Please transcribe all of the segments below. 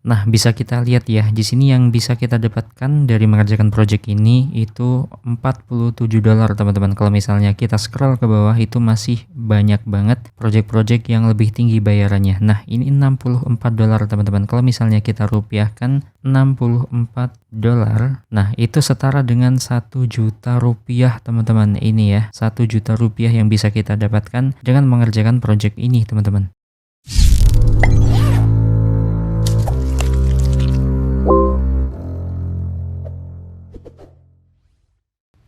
Nah, bisa kita lihat ya, di sini yang bisa kita dapatkan dari mengerjakan project ini itu $47 teman-teman. Kalau misalnya kita scroll ke bawah itu masih banyak banget project-project yang lebih tinggi bayarannya. Nah, ini $64 teman-teman. Kalau misalnya kita rupiahkan $64, nah itu setara dengan 1 juta rupiah teman-teman. Ini ya, 1 juta rupiah yang bisa kita dapatkan dengan mengerjakan project ini teman-teman.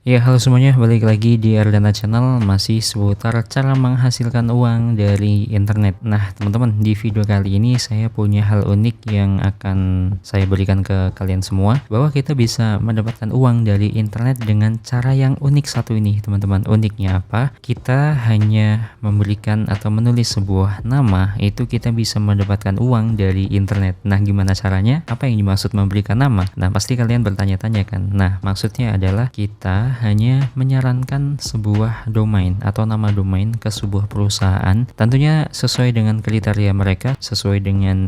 Ya, halo semuanya, balik lagi di Ardana Channel, masih seputar cara menghasilkan uang dari internet. Nah, teman-teman, di video kali ini saya punya hal unik yang akan saya berikan ke kalian semua, bahwa kita bisa mendapatkan uang dari internet dengan cara yang unik satu ini, teman-teman. Uniknya apa? Kita hanya memberikan atau menulis sebuah nama, itu kita bisa mendapatkan uang dari internet. Nah, gimana caranya? Apa yang dimaksud memberikan nama? Nah, pasti kalian bertanya-tanya kan. Nah, maksudnya adalah kita hanya menyarankan sebuah domain atau nama domain ke sebuah perusahaan, tentunya sesuai dengan kriteria mereka, sesuai dengan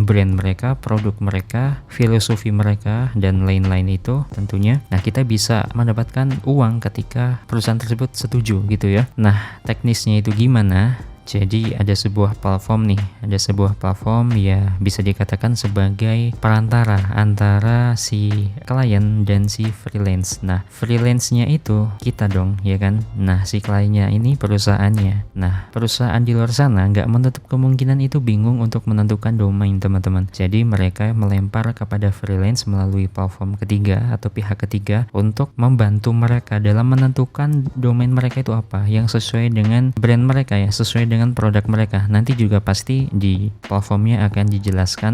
brand mereka, produk mereka, filosofi mereka, dan lain-lain itu tentunya. Nah, kita bisa mendapatkan uang ketika perusahaan tersebut setuju gitu ya. Nah, teknisnya itu gimana? Jadi ada sebuah platform nih, ada sebuah platform ya bisa dikatakan sebagai perantara antara si klien dan si freelance. Nah, freelance-nya itu kita dong, ya kan? Nah, si kliennya ini perusahaannya. Nah, perusahaan di luar sana nggak menutup kemungkinan itu bingung untuk menentukan domain, teman-teman. Jadi mereka melempar kepada freelance melalui platform ketiga atau pihak ketiga untuk membantu mereka dalam menentukan domain mereka itu apa yang sesuai dengan brand mereka ya, sesuai dengan produk mereka. Nanti juga pasti di platformnya akan dijelaskan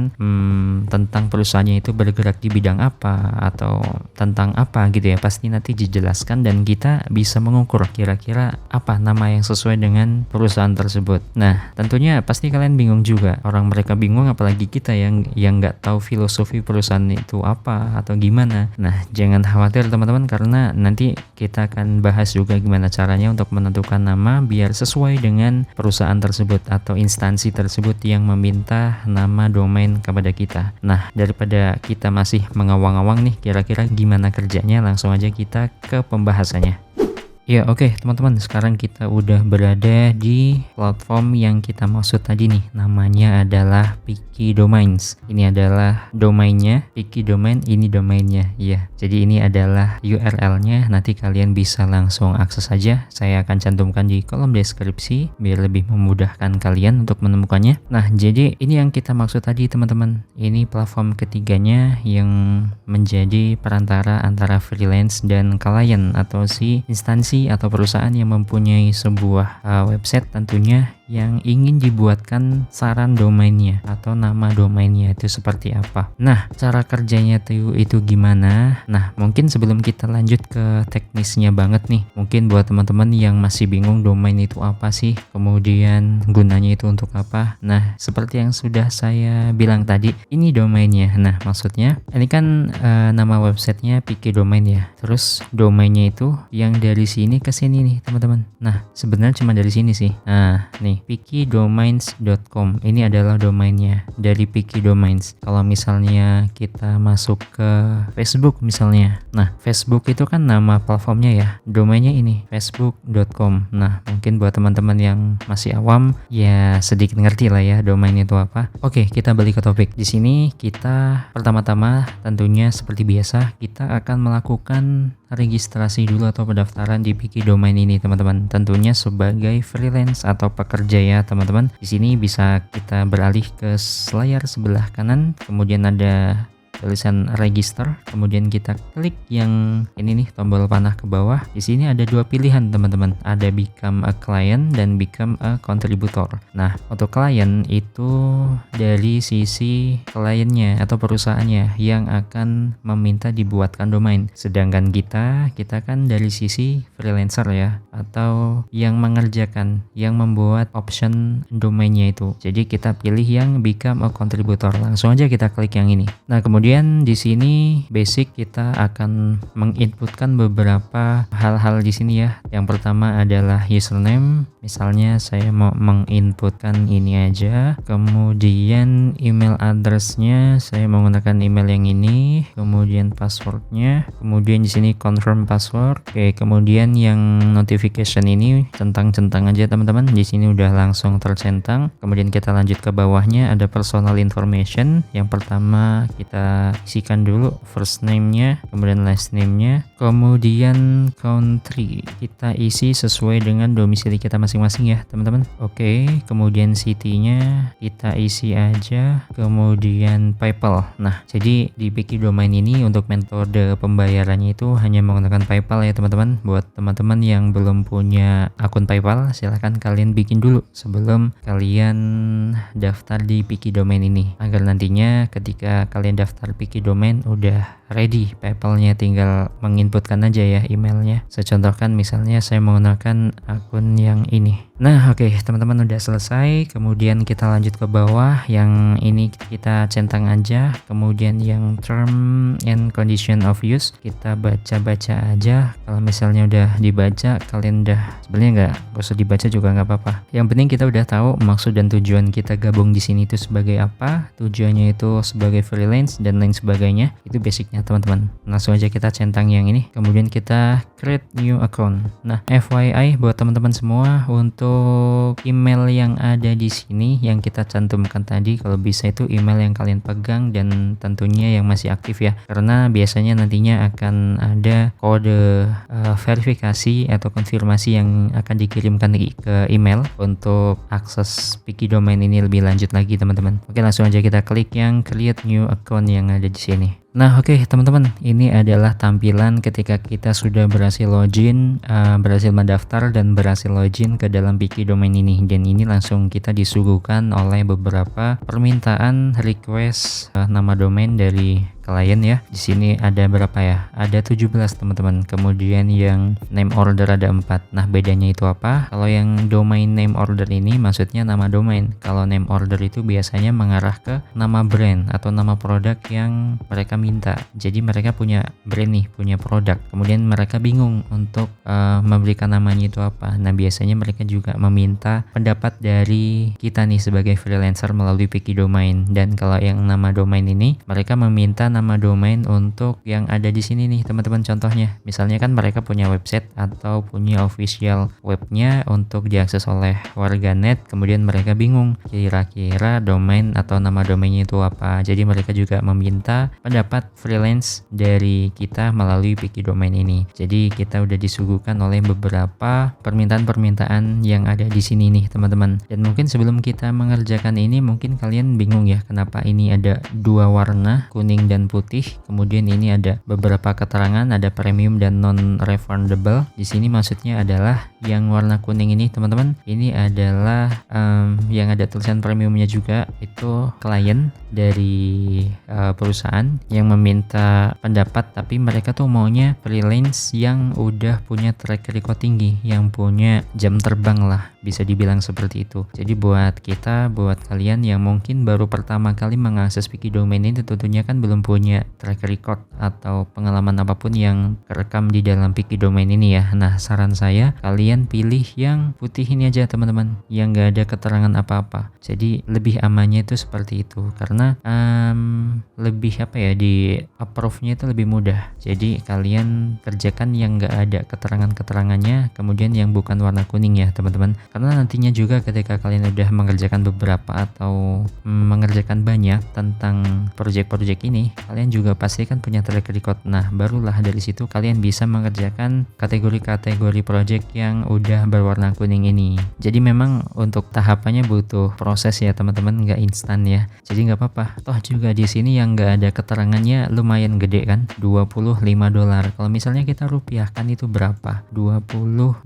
tentang perusahaannya itu bergerak di bidang apa atau tentang apa gitu ya. Pasti nanti dijelaskan dan kita bisa mengukur kira-kira apa nama yang sesuai dengan perusahaan tersebut. Nah, tentunya pasti kalian bingung juga. Orang mereka bingung, apalagi kita yang nggak tahu filosofi perusahaan itu apa atau gimana. Nah, jangan khawatir teman-teman, karena nanti kita akan bahas juga gimana caranya untuk menentukan nama biar sesuai dengan perusahaan tersebut atau instansi tersebut yang meminta nama domain kepada kita. Nah, daripada kita masih mengawang-awang nih kira-kira gimana kerjanya, langsung aja kita ke pembahasannya. Ya, oke, teman-teman, sekarang kita udah berada di platform yang kita maksud tadi nih. Namanya adalah Picky Domains. Ini adalah domainnya, Picky Domain, ini domainnya. Ya, jadi ini adalah URL-nya. Nanti kalian bisa langsung akses aja. Saya akan cantumkan di kolom deskripsi biar lebih memudahkan kalian untuk menemukannya. Nah, jadi ini yang kita maksud tadi, teman-teman. Ini platform ketiganya yang menjadi perantara antara freelance dan klien atau si instansi atau perusahaan yang mempunyai sebuah website tentunya yang ingin dibuatkan saran domainnya atau nama domainnya itu seperti apa. Nah, cara kerjanya itu gimana? Nah, mungkin sebelum kita lanjut ke teknisnya banget nih, mungkin buat teman-teman yang masih bingung domain itu apa sih, kemudian gunanya itu untuk apa. Nah, seperti yang sudah saya bilang tadi, ini domainnya. Nah, maksudnya ini kan nama websitenya Picky Domain ya. Terus domainnya itu yang dari sini ke sini nih, teman-teman. Nah, sebenarnya cuma dari sini sih. Nah, nih pickydomains.com ini adalah domainnya dari Picky Domains. Kalau misalnya kita masuk ke Facebook misalnya, nah Facebook itu kan nama platformnya ya, domainnya ini facebook.com. Nah, mungkin buat teman-teman yang masih awam ya sedikit ngerti lah ya domain itu apa. Oke, kita balik ke topik. Di sini kita pertama-tama tentunya seperti biasa kita akan melakukan registrasi dulu atau pendaftaran di Picky Domain ini, teman-teman. Tentunya sebagai freelance atau pekerja ya, teman-teman. Di sini bisa kita beralih ke layar sebelah kanan, kemudian ada tulisan register, kemudian kita klik yang ini nih, tombol panah ke bawah. Di sini ada dua pilihan, teman-teman. Ada become a client dan become a contributor. Nah, untuk klien itu dari sisi kliennya atau perusahaannya yang akan meminta dibuatkan domain. Sedangkan kita kan dari sisi freelancer ya, atau yang mengerjakan, yang membuat option domainnya itu. Jadi kita pilih yang become a contributor. Langsung aja kita klik yang ini. Nah, kemudian Kemudian di sini basic kita akan menginputkan beberapa hal-hal di sini ya. Yang pertama adalah username. Misalnya saya mau menginputkan ini aja. Kemudian email address-nya saya menggunakan email yang ini. Kemudian passwordnya. Kemudian di sini confirm password. Oke, kemudian yang notification ini centang-centang aja teman-teman. Di sini udah langsung tercentang. Kemudian kita lanjut ke bawahnya, ada personal information. Yang pertama kita isikan dulu first name-nya, kemudian last name-nya, kemudian country kita isi sesuai dengan domisili kita masing-masing ya teman-teman. Oke, kemudian city-nya kita isi aja, kemudian PayPal. Nah, jadi di Piki Domain ini untuk metode pembayarannya itu hanya menggunakan PayPal ya teman-teman. Buat teman-teman yang belum punya akun PayPal, silahkan kalian bikin dulu sebelum kalian daftar di Piki Domain ini, agar nantinya ketika kalian daftar Piki Domain udah ready, PayPal-nya tinggal menginputkan aja ya emailnya. Saya contohkan misalnya saya menggunakan akun yang ini. Nah, oke, teman-teman udah selesai. Kemudian kita lanjut ke bawah, yang ini kita centang aja. Kemudian yang term and condition of use kita baca-baca aja. Kalau misalnya udah dibaca, kalian udah sebenarnya nggak usah dibaca juga nggak apa-apa. Yang penting kita udah tahu maksud dan tujuan kita gabung di sini itu sebagai apa. Tujuannya itu sebagai freelance dan lain sebagainya. Itu basicnya teman-teman. Langsung aja kita centang yang ini. Kemudian kita create new account. Nah, FYI buat teman-teman semua, untuk email yang ada di sini yang kita cantumkan tadi, kalau bisa itu email yang kalian pegang dan tentunya yang masih aktif ya, karena biasanya nantinya akan ada kode verifikasi atau konfirmasi yang akan dikirimkan ke email untuk akses Piki Domain ini lebih lanjut lagi teman-teman. Oke, langsung aja kita klik yang create new account yang ada di sini. Nah, oke teman-teman, ini adalah tampilan ketika kita sudah berhasil login, berhasil mendaftar dan berhasil login ke dalam Piki Domain ini. Dan ini langsung kita disuguhkan oleh beberapa permintaan request nama domain dari klien ya. Di sini ada berapa ya? Ada 17 teman-teman. Kemudian yang name order ada 4. Nah, bedanya itu apa? Kalau yang domain name order ini maksudnya nama domain. Kalau name order itu biasanya mengarah ke nama brand atau nama produk yang mereka minta. Jadi mereka punya brand nih, punya produk. Kemudian mereka bingung untuk memberikan namanya itu apa. Nah, biasanya mereka juga meminta pendapat dari kita nih sebagai freelancer melalui Piki Domain. Dan kalau yang nama domain ini, mereka meminta nama domain untuk yang ada di sini nih teman-teman. Contohnya, misalnya kan mereka punya website atau punya official webnya untuk diakses oleh warganet. Kemudian mereka bingung kira-kira domain atau nama domainnya itu apa. Jadi mereka juga meminta pendapat freelance dari kita melalui Piki Domain ini. Jadi kita udah disuguhkan oleh beberapa permintaan-permintaan yang ada di sini nih teman-teman. Dan mungkin sebelum kita mengerjakan ini, mungkin kalian bingung ya kenapa ini ada dua warna, kuning dan putih. Kemudian ini ada beberapa keterangan, ada premium dan non refundable. Di sini maksudnya adalah yang warna kuning ini teman-teman, ini adalah yang ada tulisan premiumnya juga, itu klien dari perusahaan yang meminta pendapat, tapi mereka tuh maunya freelance yang udah punya track record tinggi, yang punya jam terbang lah, bisa dibilang seperti itu. Jadi buat kita, buat kalian yang mungkin baru pertama kali mengakses Piki Domain ini, tentunya kan belum punya track record atau pengalaman apapun yang terekam di dalam Piki Domain ini ya. Nah, saran saya kalian pilih yang putih ini aja teman-teman, yang gak ada keterangan apa-apa. Jadi lebih amannya itu seperti itu, karena lebih apa ya, di approve-nya itu lebih mudah. Jadi kalian kerjakan yang gak ada keterangan-keterangannya, kemudian yang bukan warna kuning ya teman-teman, karena nantinya juga ketika kalian udah mengerjakan beberapa atau mengerjakan banyak tentang project-project ini, kalian juga pasti kan punya track record. Nah, barulah dari situ kalian bisa mengerjakan kategori-kategori project yang udah berwarna kuning ini. Jadi memang untuk tahapannya butuh proses ya teman-teman, nggak instan ya. Jadi nggak apa-apa. Toh juga di sini yang nggak ada keterangannya lumayan gede kan, $25. Kalau misalnya kita rupiahkan itu berapa? $25.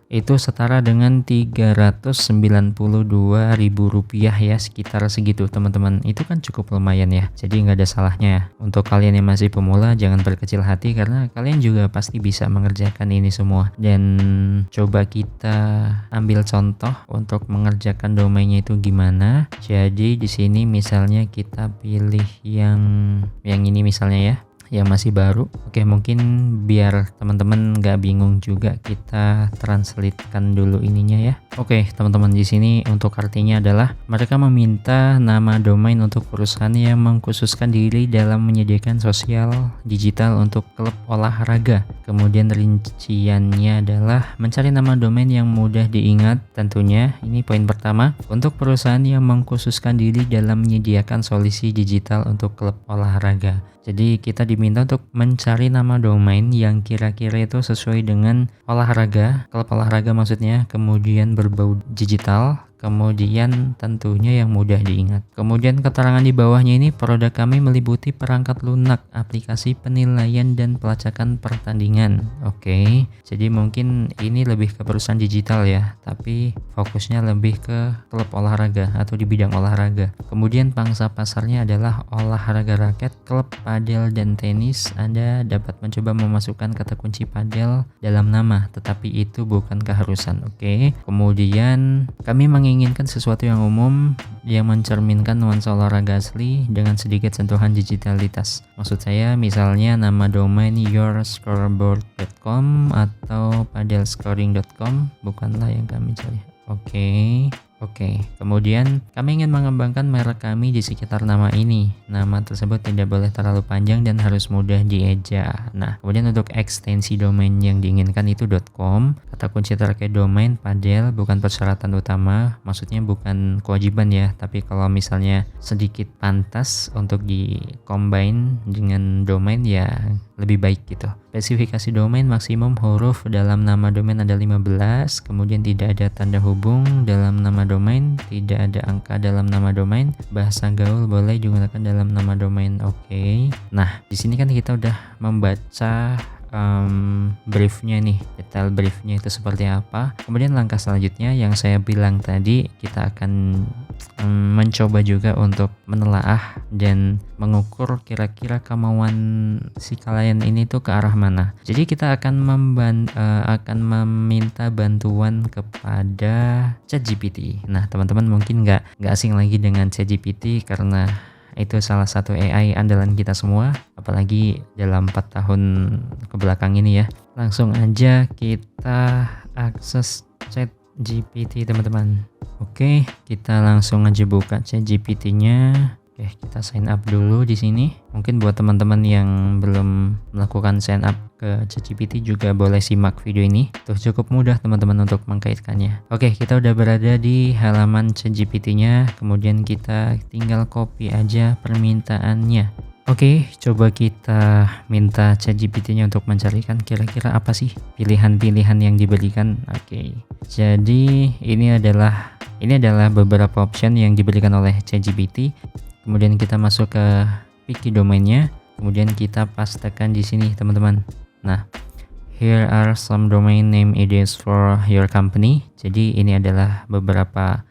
Itu setara setara dengan Rp392.000 ya, sekitar segitu teman-teman. Itu kan cukup lumayan ya, jadi nggak ada salahnya ya. Untuk kalian yang masih pemula jangan berkecil hati, karena kalian juga pasti bisa mengerjakan ini semua. Dan coba kita ambil contoh untuk mengerjakan domainnya itu gimana. Jadi di sini misalnya kita pilih yang ini misalnya ya, yang masih baru. Oke, mungkin biar teman-teman nggak bingung juga, kita translatekan dulu ininya ya. Oke teman-teman, di sini untuk artinya adalah mereka meminta nama domain untuk perusahaan yang mengkhususkan diri dalam menyediakan sosial digital untuk klub olahraga. Kemudian rinciannya adalah mencari nama domain yang mudah diingat tentunya. Ini poin pertama, untuk perusahaan yang mengkhususkan diri dalam menyediakan solusi digital untuk klub olahraga. Jadi kita diminta untuk mencari nama domain yang kira-kira itu sesuai dengan olahraga, klub olahraga maksudnya, kemudian berbau digital, kemudian tentunya yang mudah diingat. Kemudian keterangan di bawahnya ini, produk kami meliputi perangkat lunak, aplikasi penilaian dan pelacakan pertandingan. Oke, jadi mungkin ini lebih ke perusahaan digital ya, tapi fokusnya lebih ke klub olahraga atau di bidang olahraga. Kemudian pangsa pasarnya adalah olahraga raket, klub padel dan tenis. Anda dapat mencoba memasukkan kata kunci padel dalam nama, tetapi itu bukan keharusan. Oke. Kemudian kami menginginkan sesuatu yang umum yang mencerminkan nuansa olahraga asli dengan sedikit sentuhan digitalitas. Maksud saya misalnya nama domain yourscoreboard.com atau padelscoring.com bukanlah yang kami cari. Oke, kemudian kami ingin mengembangkan merek kami di sekitar nama ini. Nama tersebut tidak boleh terlalu panjang dan harus mudah dieja. Nah, kemudian untuk ekstensi domain yang diinginkan itu .com. Kata kunci terkait domain padel bukan persyaratan utama, maksudnya bukan kewajiban ya, tapi kalau misalnya sedikit pantas untuk di-combine dengan domain ya lebih baik gitu. Spesifikasi domain maksimum huruf dalam nama domain ada 15, kemudian tidak ada tanda hubung dalam nama domain, tidak ada angka dalam nama domain, bahasa gaul boleh digunakan dalam nama domain. Oke. Nah, di sini kan kita udah membaca briefnya nih, detail briefnya itu seperti apa. Kemudian langkah selanjutnya yang saya bilang tadi, kita akan mencoba juga untuk menelaah dan mengukur kira-kira kemauan si klien ini tuh ke arah mana. Jadi kita akan meminta bantuan kepada ChatGPT. Nah teman-teman mungkin nggak asing lagi dengan ChatGPT karena itu salah satu AI andalan kita semua, apalagi dalam 4 tahun kebelakang ini ya. Langsung aja kita akses ChatGPT teman-teman. Oke, kita langsung aja buka ChatGPT-nya. Oke, kita sign up dulu di sini. Mungkin buat teman-teman yang belum melakukan sign up ke ChatGPT juga boleh simak video ini. Tuh cukup mudah teman-teman untuk mengkaitkannya. Oke, kita udah berada di halaman ChatGPT-nya. Kemudian kita tinggal copy aja permintaannya. Oke, coba kita minta ChatGPT-nya untuk mencarikan kira-kira apa sih pilihan-pilihan yang diberikan. Oke, jadi ini adalah beberapa option yang diberikan oleh ChatGPT. Kemudian kita masuk ke wiki domainnya, kemudian kita pastekan di sini teman-teman. Nah, here are some domain name ideas for your company. Jadi ini adalah beberapa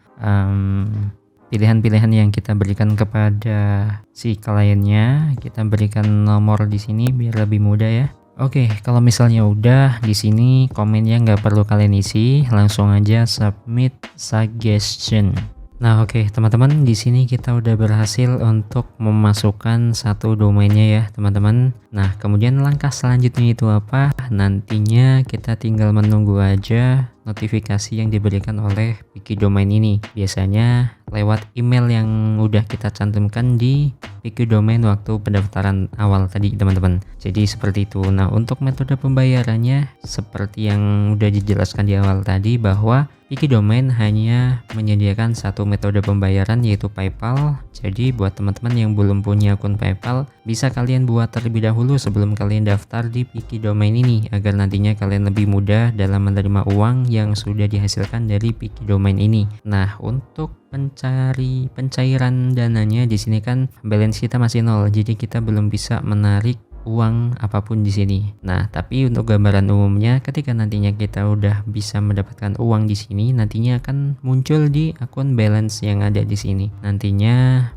pilihan-pilihan yang kita berikan kepada si kliennya. Kita berikan nomor di sini biar lebih mudah ya. Oke, kalau misalnya udah di sini komennya nggak perlu kalian isi, langsung aja submit suggestion. Nah oke teman-teman, di sini kita udah berhasil untuk memasukkan satu domainnya ya teman-teman. Nah kemudian langkah selanjutnya itu apa? Nantinya kita tinggal menunggu aja notifikasi yang diberikan oleh wiki domain ini. Biasanya lewat email yang udah kita cantumkan di wiki domain waktu pendaftaran awal tadi teman-teman. Jadi seperti itu. Nah untuk metode pembayarannya seperti yang udah dijelaskan di awal tadi, bahwa wiki domain hanya menyediakan satu metode pembayaran yaitu PayPal. Jadi buat teman-teman yang belum punya akun PayPal, bisa kalian buat terlebih dahulu sebelum kalian daftar di wiki domain ini, agar nantinya kalian lebih mudah dalam menerima uang yang sudah dihasilkan dari wiki domain ini. Nah untuk pencairan dananya di sini kan balance kita masih 0, jadi kita belum bisa menarik uang apapun di sini. Nah, tapi untuk gambaran umumnya ketika nantinya kita udah bisa mendapatkan uang di sini, nantinya akan muncul di akun balance yang ada di sini. Nantinya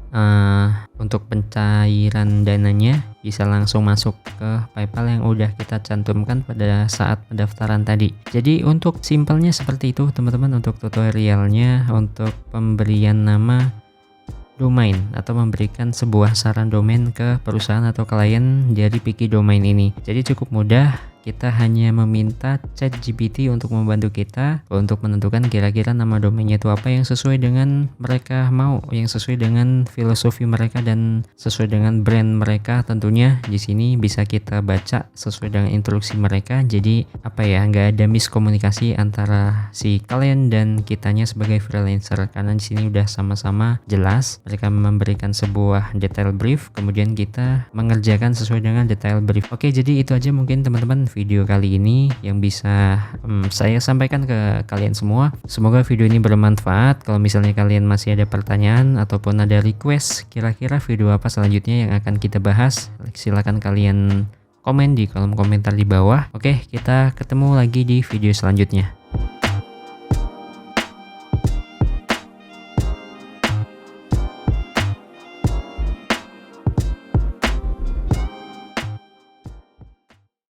untuk pencairan dananya bisa langsung masuk ke PayPal yang udah kita cantumkan pada saat pendaftaran tadi. Jadi untuk simpelnya seperti itu teman-teman untuk tutorialnya. Untuk pemberian nama domain atau memberikan sebuah saran domain ke perusahaan atau klien dari Piki Domain ini. Jadi cukup mudah, kita hanya meminta ChatGPT untuk membantu kita untuk menentukan kira-kira nama domainnya itu apa yang sesuai dengan mereka mau, yang sesuai dengan filosofi mereka dan sesuai dengan brand mereka. Tentunya di sini bisa kita baca sesuai dengan instruksi mereka. Jadi apa ya, nggak ada miskomunikasi antara si klien dan kitanya sebagai freelancer, karena di sini udah sama-sama jelas. Mereka memberikan sebuah detail brief, kemudian kita mengerjakan sesuai dengan detail brief. Oke, jadi itu aja mungkin teman-teman video kali ini yang bisa saya sampaikan ke kalian semua. Semoga video ini bermanfaat. Kalau misalnya kalian masih ada pertanyaan ataupun ada request kira-kira video apa selanjutnya yang akan kita bahas, silakan kalian komen di kolom komentar di bawah. Oke, kita ketemu lagi di video selanjutnya.